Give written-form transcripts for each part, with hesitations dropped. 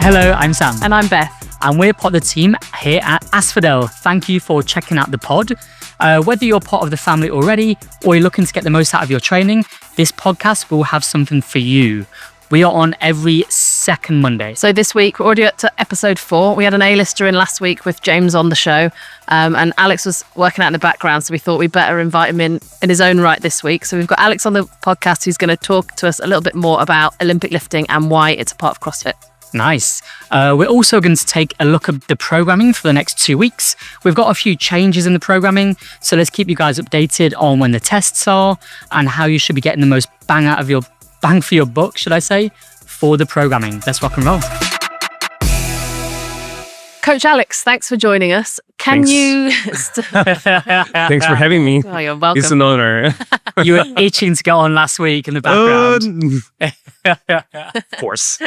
Hello, I'm Sam. And I'm Beth. And we're part of the team here at Aspodel. Thank you for checking out the pod. Whether you're part of the family already or you're looking to get the most out of your training, this podcast will have something for you. We are on every second Monday. So this week, we're already up to episode 4. We had an A-lister in last week with James on the show. And Alex was working out in the background, so we thought we'd better invite him in his own right this week. So we've got Alex on the podcast who's going to talk to us a little bit more about Olympic lifting and why it's a part of CrossFit. Nice. We're also going to take a look at the programming for the next 2 weeks. We've got a few changes in the programming, so let's keep you guys updated on when the tests are and how you should be getting the most bang for your buck, should I say, for the programming. Let's rock and roll. Coach Alex, thanks for joining us. Thanks. Thanks for having me. Oh, you're welcome. It's an honor. You were itching to get on last week in the background. Of course.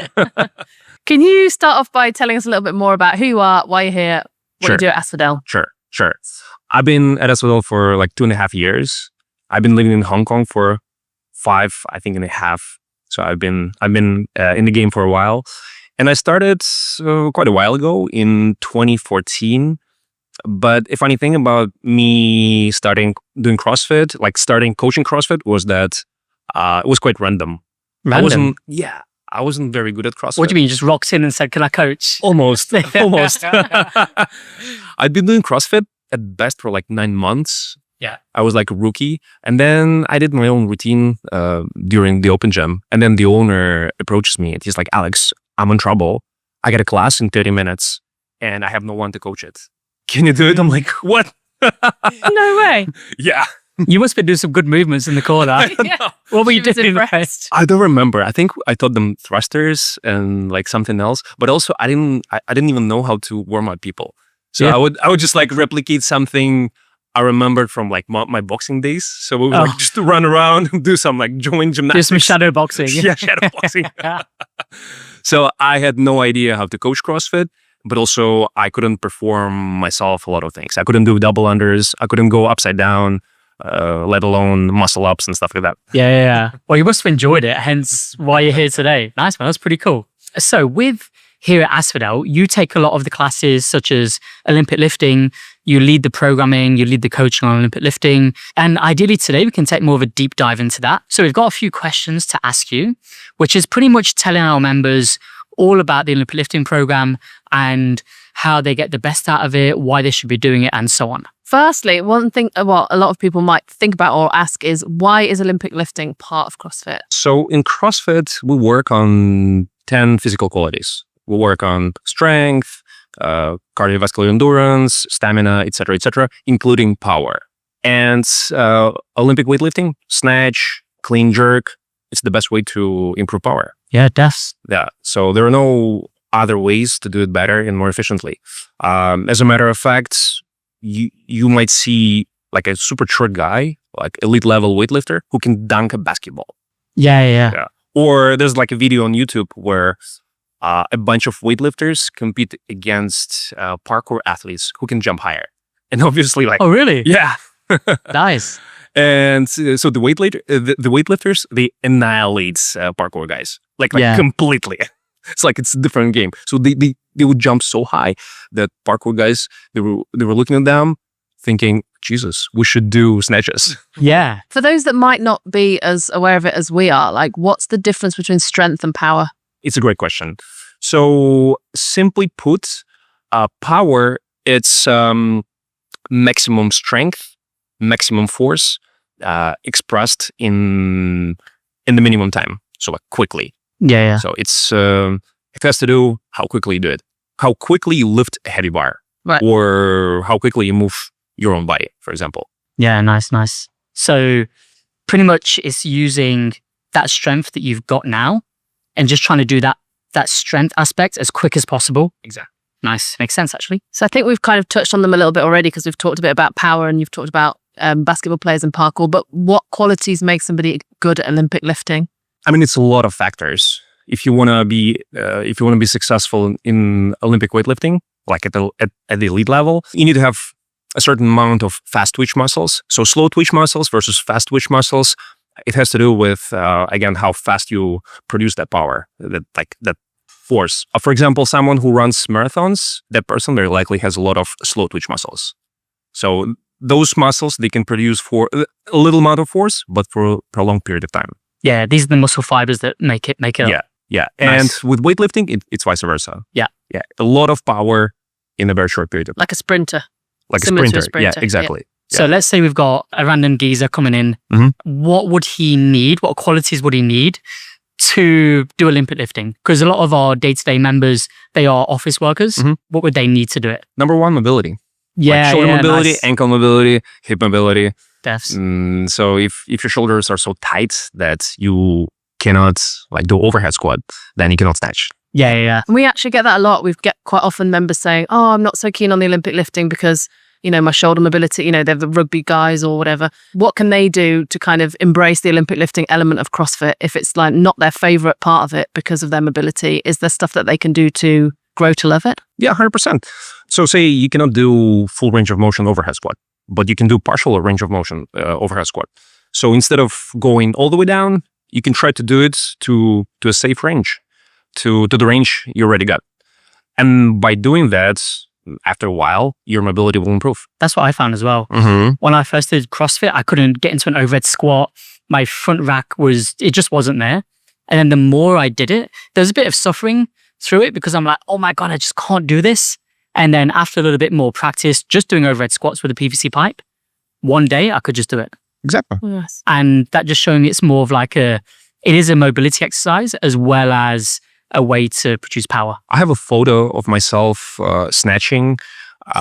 Can you start off by telling us a little bit more about who you are, why you're here, what Sure. you do at Aspodel? Sure. I've been at Aspodel for like 2.5 years. I've been living in Hong Kong for 5, I think, and a half. So I've been in the game for a while. And I started quite a while ago in 2014. But a funny thing about me starting doing CrossFit, like starting coaching CrossFit, was that it was quite random. Random? I wasn't very good at CrossFit. What do you mean? You just rocked in and said, "Can I coach?" Almost. I'd been doing CrossFit at best for like 9 months. Yeah. I was like a rookie. And then I did my own routine during the open gym. And then the owner approaches me and he's like, "Alex, I'm in trouble. I got a class in 30 minutes and I have no one to coach it. Can you do it?" I'm like, "What?" No way. Yeah. You must be doing some good movements in the corner. Yeah. What were you She was doing? impressed. I don't remember. I think I taught them thrusters and like something else. But also I didn't even know how to warm up people. So Yeah. I would just like replicate something I remembered from like my boxing days. So we would like just to run around and do some like joint Do gymnastics. some shadow boxing. Yeah, shadow boxing. So I had no idea how to coach CrossFit, but also I couldn't perform myself a lot of things. I couldn't do double unders. I couldn't go upside down, let alone muscle ups and stuff like that. Yeah. Well, you must have enjoyed it, hence why you're here today. Nice, man. That's pretty cool. So here at Aspodel, you take a lot of the classes such as Olympic lifting, you lead the programming, you lead the coaching on Olympic lifting. And ideally today, we can take more of a deep dive into that. So we've got a few questions to ask you, which is pretty much telling our members all about the Olympic lifting program and how they get the best out of it, why they should be doing it, and so on. Firstly, one thing what a lot of people might think about or ask is, why is Olympic lifting part of CrossFit? So in CrossFit, we work on 10 physical qualities. We work on strength, cardiovascular endurance, stamina, etc., including power. And Olympic weightlifting, snatch, clean jerk, it's the best way to improve power. Yeah, that's Yeah. So there are no other ways to do it better and more efficiently. As a matter of fact, you might see like a super short guy, like elite level weightlifter, who can dunk a basketball. yeah. Or there's like a video on YouTube where a bunch of weightlifters compete against parkour athletes who can jump higher. And obviously, like, Oh, really? yeah. Nice. And so the weightlifters, they annihilate parkour guys, like Yeah. completely. It's like it's a different game. So they would jump so high that parkour guys, they were looking at them thinking, Jesus, we should do snatches. Yeah. For those that might not be as aware of it as we are, like, what's the difference between strength and power? It's a great question. So simply put, power, it's maximum strength, maximum force expressed in the minimum time. So like quickly. Yeah. So it has to do how quickly you do it, how quickly you lift a heavy bar, Right. or how quickly you move your own body, for example. Yeah, nice. So pretty much it's using that strength that you've got now and just trying to do that strength aspect as quick as possible. Exactly. Nice. Makes sense, actually. So I think we've kind of touched on them a little bit already because we've talked a bit about power and you've talked about basketball players and parkour. But what qualities make somebody good at Olympic lifting? I mean, it's a lot of factors. If you want to be successful in Olympic weightlifting, like at the elite level, you need to have a certain amount of fast twitch muscles. So slow twitch muscles versus fast twitch muscles. It has to do with again how fast you produce that power, that force. For example, someone who runs marathons, that person very likely has a lot of slow twitch muscles. So those muscles, they can produce for a little amount of force, but for a prolonged period of time. Yeah, these are the muscle fibers that make it up. Yeah. Nice. And with weightlifting, it's vice versa. Yeah. A lot of power in a very short period of time. Like a sprinter. Like a Similar to sprinter. a Yeah, sprinter, exactly. So let's say we've got a random geezer coming in. Mhm. What would he need? What qualities would he need to do Olympic lifting? Because a lot of our day-to-day members, they are office workers. Mhm. What would they need to do it? Number one, mobility. Yeah, Like shoulder mobility, nice. ankle mobility, hip mobility. Defs. So if your shoulders are so tight that you cannot like do overhead squat, then you cannot snatch. Yeah. And we actually get that a lot. We've get quite often members saying, oh, I'm not so keen on the Olympic lifting because, my shoulder mobility, they're the rugby guys or whatever. What can they do to kind of embrace the Olympic lifting element of CrossFit if it's like not their favorite part of it because of their mobility? Is there stuff that they can do to grow to love it? Yeah, 100%. So say you cannot do full range of motion overhead squat, but you can do partial range of motion overhead squat. So instead of going all the way down, you can try to do it to a safe range, to the range you already got. And by doing that, after a while, your mobility will improve. That's what I found as well. Mm-hmm. When I first did CrossFit, I couldn't get into an overhead squat. My front rack it just wasn't there. And then the more I did it, there was a bit of suffering through it because I'm like, oh my God, I just can't do this. And then after a little bit more practice, just doing overhead squats with a PVC pipe, one day I could just do it. Exactly. Yes. And that just showing it's more of like it is a mobility exercise as well as a way to produce power. I have a photo of myself snatching,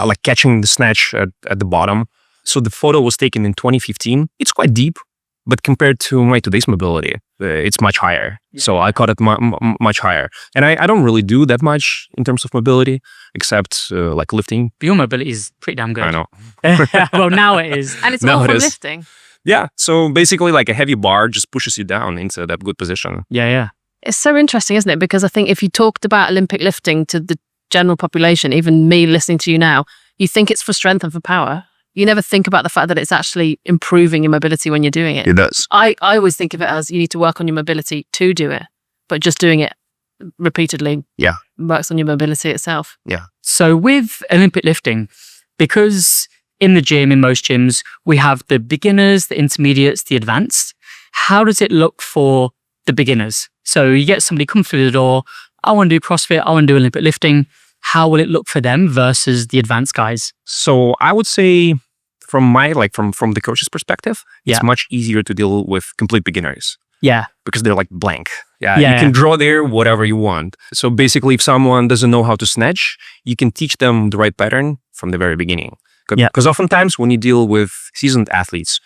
like catching the snatch at the bottom. So the photo was taken in 2015. It's quite deep, but compared to my today's mobility, it's much higher. Yeah. So I caught it much higher. And I don't really do that much in terms of mobility, except like lifting. But your mobility is pretty damn good. I know. Well, now it is. And it's No, all it from is. lifting. Yeah. So basically like a heavy bar just pushes you down into that good position. Yeah. It's so interesting, isn't it? Because I think if you talked about Olympic lifting to the general population, even me listening to you now, you think it's for strength and for power. You never think about the fact that it's actually improving your mobility when you're doing it. It does. I always think of it as you need to work on your mobility to do it, but just doing it repeatedly works on your mobility itself. Yeah. So with Olympic lifting, because in the gym, in most gyms, we have the beginners, the intermediates, the advanced. How does it look for the beginners? So you get somebody come through the door, I want to do CrossFit, I want to do Olympic lifting. How will it look for them versus the advanced guys? So I would say from the coach's perspective, it's Yeah. much easier to deal with complete beginners. Yeah. Because they're like blank. Yeah, You yeah. can draw there whatever you want. So basically, if someone doesn't know how to snatch, you can teach them the right pattern from the very beginning. Yeah. Because oftentimes when you deal with seasoned athletes,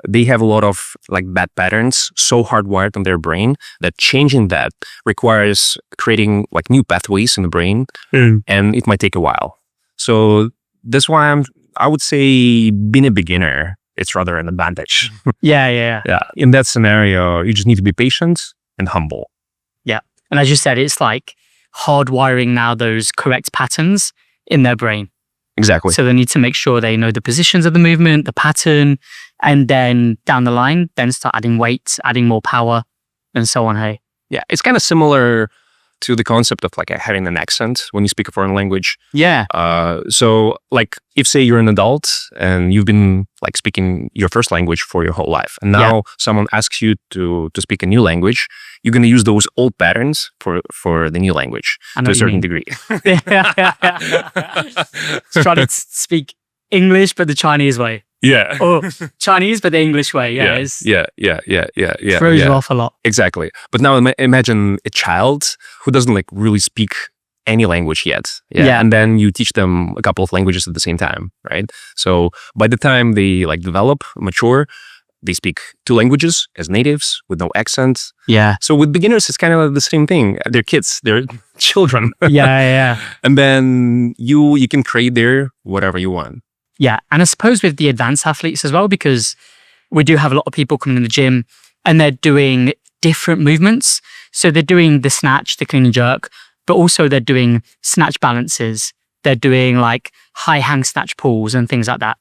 they have a lot of like bad patterns so hardwired on their brain that changing that requires creating like new pathways in the brain, and it might take a while. So that's why I would say being a beginner, it's rather an advantage. Yeah. Yeah. In that scenario, you just need to be patient and humble. And as you said, it's like hardwiring now those correct patterns in their brain. Exactly. So they need to make sure they know the positions of the movement, the pattern, and then down the line, then start adding weight, adding more power, and so on. Hey. Yeah. It's kind of similar to the concept of like having an accent when you speak a foreign language. Yeah. So like if say you're an adult and you've been like speaking your first language for your whole life, and now someone asks you to speak a new language, you're going to use those old patterns for the new language I know to a what you certain mean. degree. Try to speak English, but the Chinese way. Yeah. Or Chinese, but the English way. Yeah. Yeah. Throws you off a lot. Exactly. But now imagine a child who doesn't like really speak any language yet. Yeah. And then you teach them a couple of languages at the same time, right? So by the time they like develop, mature, they speak 2 languages as natives with no accent. Yeah. So with beginners, it's kind of the same thing. They're kids, they're children. Yeah. And then you can create there whatever you want. Yeah. And I suppose with the advanced athletes as well, because we do have a lot of people coming in the gym and they're doing different movements. So they're doing the snatch, the clean and jerk, but also they're doing snatch balances. They're doing like high hang snatch pulls and things like that.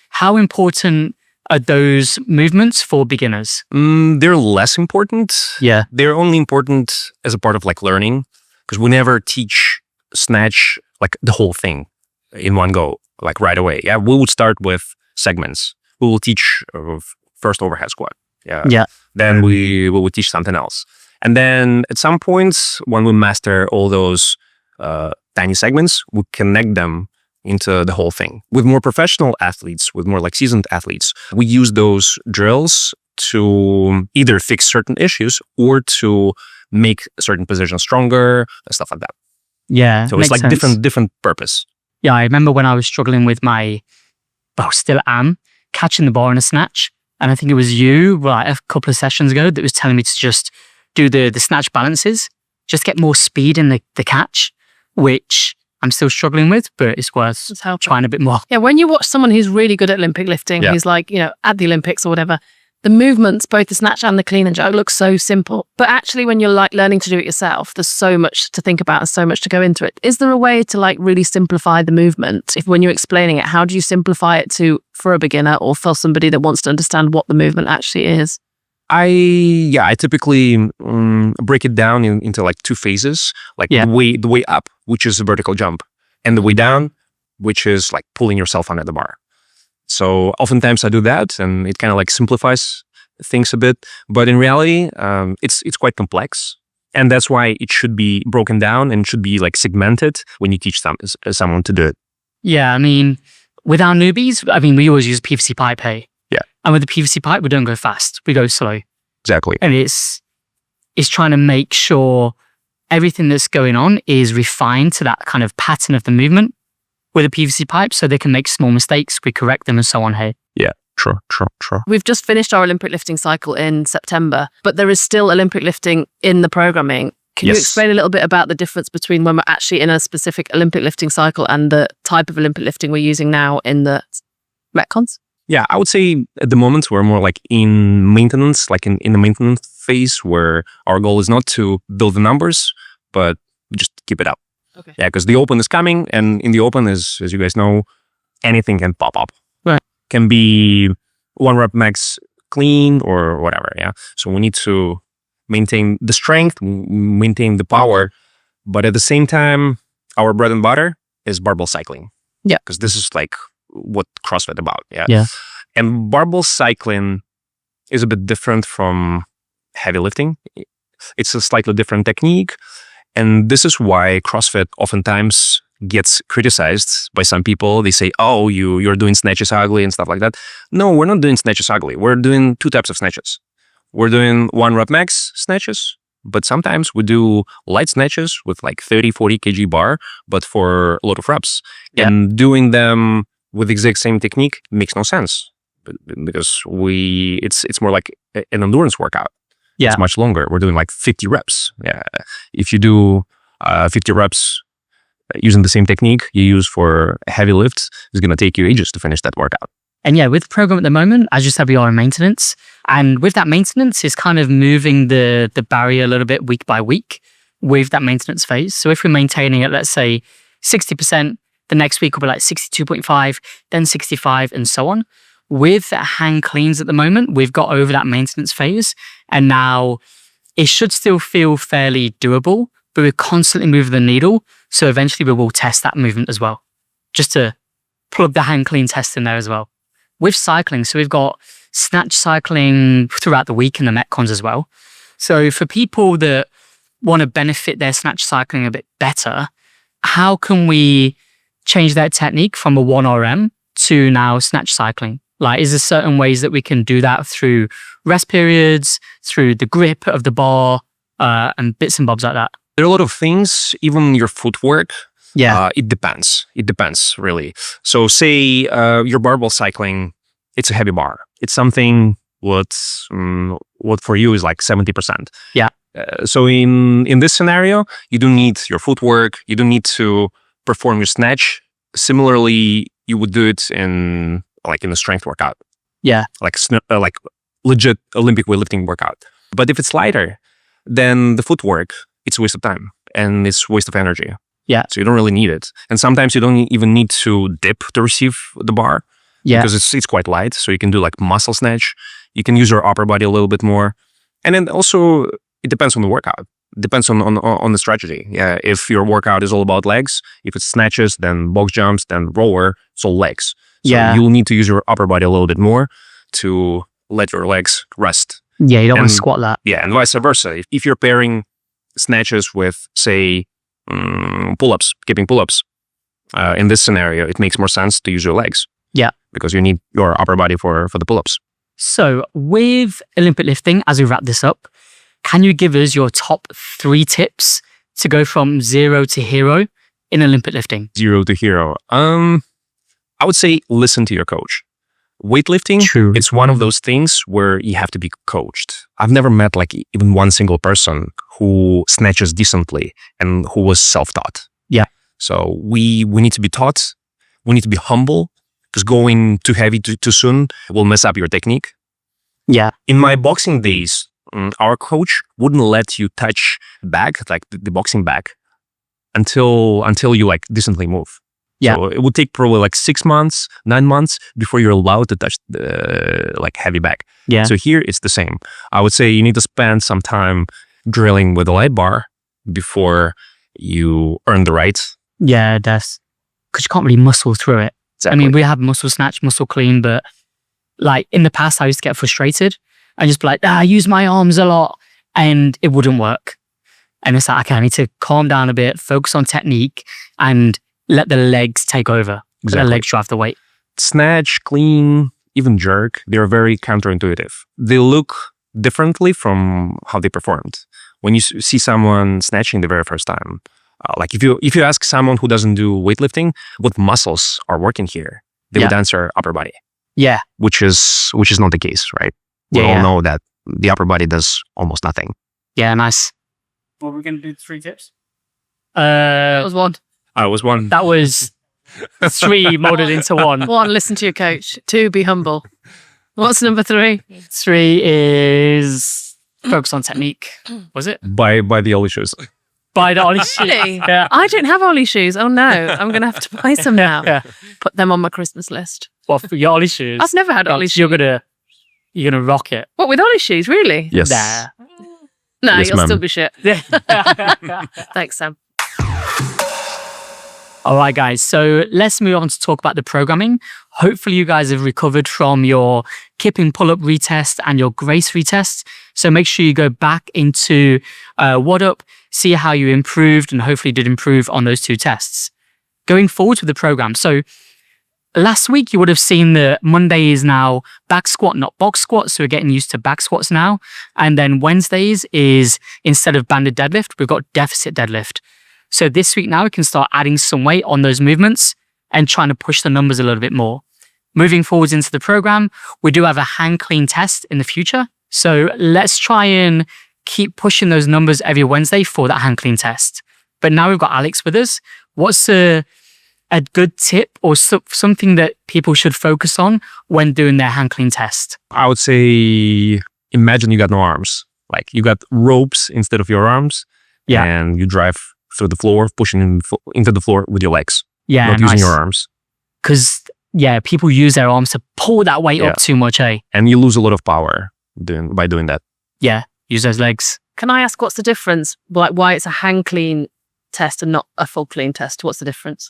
How important are those movements for beginners? They're less important. Yeah. They're only important as a part of like learning. because we never teach snatch like the whole thing in one go, like right away. Yeah, we would start with segments. We will teach first overhead squat. Yeah. Then we will teach something else. And then at some points, when we master all those tiny segments, we connect them into the whole thing. With more professional athletes, with more like seasoned athletes, we use those drills to either fix certain issues or to make certain positions stronger, stuff like that. Yeah. So it's like sense. different purpose. Yeah, I remember when I was struggling with still am, catching the bar in a snatch. And I think it was you, like a couple of sessions ago, that was telling me to just do the snatch balances, just get more speed in the catch, which I'm still struggling with, but it's worth trying a bit more. Yeah, when you watch someone who's really good at Olympic lifting, who's like, at the Olympics or whatever, the movements, both the snatch and the clean and jerk, look so simple. But actually, when you're like learning to do it yourself, there's so much to think about and so much to go into it. Is there a way to like really simplify the movement? If when you're explaining it, how do you simplify it for a beginner or for somebody that wants to understand what the movement actually is? I typically break it down into like two phases, like the way up, which is a vertical jump, and the way down, which is like pulling yourself under the bar. So oftentimes I do that, and it kind of like simplifies things a bit. But in reality, it's quite complex, and that's why it should be broken down and should be like segmented when you teach someone to do it. Yeah, I mean, with our newbies, we always use PVC pipe, hey? Yeah. And with the PVC pipe, we don't go fast, we go slow. Exactly. And it's trying to make sure everything that's going on is refined to that kind of pattern of the movement with a PVC pipe, so they can make small mistakes, we correct them and so on, hey? Yeah, true. We've just finished our Olympic lifting cycle in September, but there is still Olympic lifting in the programming. Can you explain a little bit about the difference between when we're actually in a specific Olympic lifting cycle and the type of Olympic lifting we're using now in the Metcons? Yeah, I would say at the moment we're more like in maintenance, like in the maintenance phase, where our goal is not to build the numbers, but just keep it up. Okay. Yeah, because the open is coming, and in the open, as you guys know, anything can pop up. Right. Can be 1 rep max clean or whatever. Yeah. So we need to maintain the strength, maintain the power, but at the same time, our bread and butter is barbell cycling. Yeah. Because this is like what CrossFit about. Yeah. Yeah. And barbell cycling is a bit different from heavy lifting. It's a slightly different technique. And this is why CrossFit oftentimes gets criticized by some people. They say, oh, you're doing snatches ugly and stuff like that. No, we're not doing snatches ugly. We're doing two types of snatches. We're doing 1 rep max snatches, but sometimes we do light snatches with like 30, 40 kg bar, but for a lot of reps. Yeah. And doing them with the exact same technique makes no sense because it's more like an endurance workout. Yeah. It's much longer. We're doing like 50 reps. Yeah. If you do 50 reps using the same technique you use for heavy lifts, it's going to take you ages to finish that workout. And yeah, with the program at the moment, as you said, we are in maintenance. And with that maintenance, it's kind of moving the barrier a little bit week by week with that maintenance phase. So if we're maintaining it, let's say 60%, the next week will be like 62.5, then 65 and so on. With hang cleans at the moment, we've got over that maintenance phase, and now it should still feel fairly doable, but we're constantly moving the needle. So eventually we will test that movement as well, just to plug the hang clean test in there as well. With cycling, so we've got snatch cycling throughout the week in the Metcons as well. So for people that want to benefit their snatch cycling a bit better, how can we change that technique from a 1RM to now snatch cycling? Like, is there certain ways that we can do that through rest periods, through the grip of the bar, and bits and bobs like that? There are a lot of things, even your footwork. Yeah. It depends. It depends, really. So say your barbell cycling, it's a heavy bar. It's something what for you is like 70%. Yeah. So in this scenario, you don't need your footwork. You don't need to perform your snatch. Similarly, you would do it in a strength workout. Yeah. Like legit Olympic weightlifting workout. But if it's lighter, then the footwork, it's a waste of time and it's a waste of energy. Yeah. So you don't really need it. And sometimes you don't even need to dip to receive the bar. Yeah. Because it's quite light. So you can do like muscle snatch. You can use your upper body a little bit more. And then also it depends on the workout. depends on the strategy. Yeah, if your workout is all about legs, if it's snatches, then box jumps, then rower, it's all legs. So Yeah. you'll need to use your upper body a little bit more to let your legs rest. Yeah, you don't want to And- squat that. Yeah, and vice versa. If you're pairing snatches with, say, pull-ups, keeping pull-ups, in this scenario, it makes more sense to use your legs. Yeah. Because you need your upper body for the pull-ups. So with Olympic lifting, as we wrap this up, can you give us your top 3 tips to go from 0 to hero in Olympic lifting? 0 to hero. I would say listen to your coach. Weightlifting, True. it's one of those things where you have to be coached. I've never met like even one single person who snatches decently and who was self-taught. Yeah. So we need to be taught. We need to be humble, because going too heavy too soon will mess up your technique. Yeah. In my boxing days, our coach wouldn't let you touch bag, like the boxing bag, until you like decently move. Yeah. So it would take probably like 6 months, 9 months before you're allowed to touch the like heavy bag. Yeah. So here it's the same. I would say you need to spend some time drilling with a light bar before you earn the right. Yeah, that's because you can't really muscle through it. Exactly. I mean, we have muscle snatch, muscle clean, but like in the past, I used to get frustrated and just be like, I use my arms a lot and it wouldn't work. And it's like, okay, I need to calm down a bit, focus on technique and let the legs take over. Let the Exactly. legs drive the weight. Snatch, clean, even jerk, they're very counterintuitive. They look differently from how they performed. When you see someone snatching the very first time, like if you ask someone who doesn't do weightlifting, what muscles are working here, they would answer upper body, Yeah. which is not the case, right? We Yeah, all yeah. know that the upper body does almost nothing. Yeah, nice. What were we going to do? 3 tips? That was one. I was one. That was 3 molded into 1. 1, listen to your coach. 2, be humble. What's number 3? 3 is focus on technique. Was it? By the Ollie shoes. Buy the Ollie shoes. Really? Yeah. I don't have Ollie shoes. Oh no, I'm going to have to buy some now. Yeah. Put them on my Christmas list. Well, for your Ollie shoes. I've never had Ollie shoes. You're gonna rock it. What, with Ollie shoes? Really? Yes. There. No, Yes, you'll ma'am. still be shit. Yeah. Thanks, Sam. All right, guys. So let's move on to talk about the programming. Hopefully, you guys have recovered from your kipping pull-up retest and your grace retest. So make sure you go back into What Up, see how you improved, and hopefully did improve on those 2 tests. Going forward with the program. So last week, you would have seen that Monday is now back squat, not box squat. So we're getting used to back squats now. And then Wednesdays is, instead of banded deadlift, we've got deficit deadlift. So this week now, we can start adding some weight on those movements and trying to push the numbers a little bit more. Moving forwards into the program, we do have a hand clean test in the future. So let's try and keep pushing those numbers every Wednesday for that hand clean test. But now we've got Alex with us. What's a good tip or something that people should focus on when doing their hand clean test? I would say, imagine you got no arms. Like you got ropes instead of your arms. Yeah. And you drive through the floor, pushing into the floor with your legs, Yeah, not using your arms. Because, people use their arms to pull that weight up too much, eh? And you lose a lot of power by doing that. Yeah, use those legs. Can I ask what's the difference? Like why it's a hand clean test and not a full clean test? What's the difference?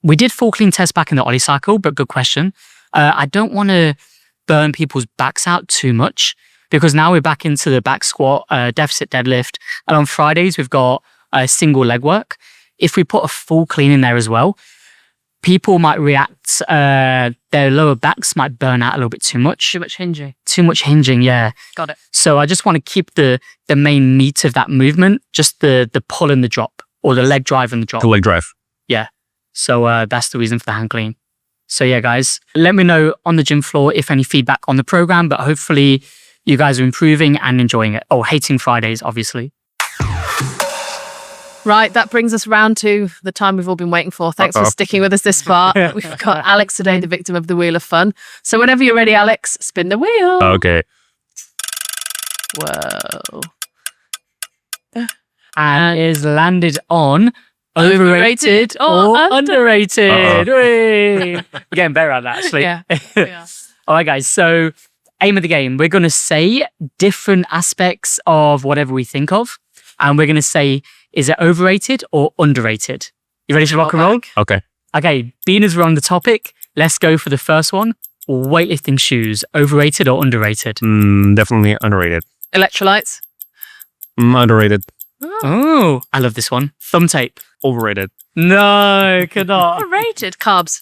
We did full clean test back in the Ollie cycle, but good question. I don't want to burn people's backs out too much because now we're back into the back squat, deficit deadlift. And on Fridays, we've got single leg work. If we put a full clean in there as well, people might react, their lower backs might burn out a little bit too much. Too much hinging. Too much hinging, yeah. Got it. So I just want to keep the main meat of that movement, just the pull and the drop, or the leg drive and the drop. The leg drive. Yeah. So that's the reason for the hand clean. So yeah, guys, let me know on the gym floor if any feedback on the program, but hopefully you guys are improving and enjoying it. Oh, hating Fridays, obviously. Right, that brings us round to the time we've all been waiting for. Thanks for sticking with us this far. We've got Alex today, the victim of the Wheel of Fun. So whenever you're ready, Alex, spin the wheel. Okay. Whoa. And is landed on overrated or underrated. Whee! We're getting better at that, actually. Yeah. All right, guys. So aim of the game, we're going to say different aspects of whatever we think of. And we're going to say, is it overrated or underrated? You ready to rock and roll? Okay. Okay, being as we're on the topic, let's go for the first one. Weightlifting shoes, overrated or underrated? Definitely underrated. Electrolytes. Underrated. Oh, I love this one. Thumb tape. Overrated. No, cannot. Overrated. Carbs.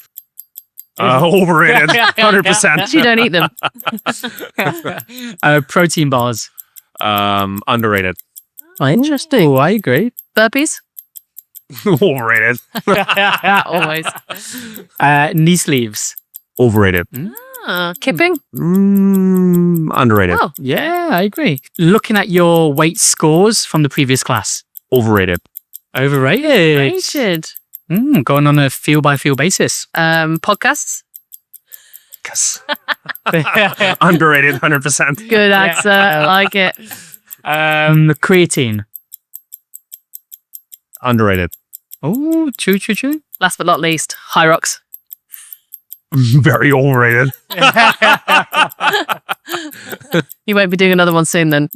Overrated. 100%. You don't eat them. Protein bars. Underrated. Oh, interesting. Oh, I agree. Burpees. Overrated. Always. Knee sleeves. Overrated. Kipping. Underrated. Oh, Yeah, I agree. Looking at your weight scores from the previous class. Overrated. Overrated. rated. Going on a feel by feel basis. Podcasts. Underrated. 100%. Good answer. I like it. Creatine. Underrated. Oh, true. Last but not least, High Rocks. Very overrated. You won't be doing another one soon then.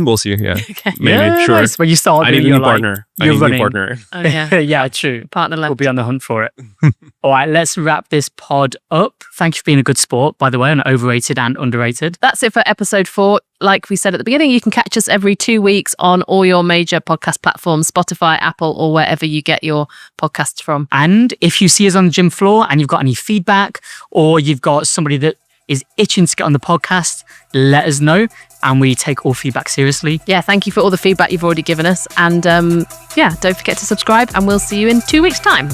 We'll see. Yeah. Okay. Maybe. Yeah, Sure. nice. When you start I need doing a your new partner. I you're need a running. new partner. Oh, yeah. Yeah, true. Partner We'll left. be on the hunt for it. All right, let's wrap this pod up. Thank you for being a good sport, by the way, on overrated and underrated. That's it for episode 4. Like we said at the beginning, you can catch us every 2 weeks on all your major podcast platforms, Spotify, Apple, or wherever you get your podcasts from. And if you see us on the gym floor and you've got any feedback or you've got somebody that is itching to get on the podcast, let us know. And we take all feedback seriously. Yeah, thank you for all the feedback you've already given us. And yeah, don't forget to subscribe and we'll see you in 2 weeks' time.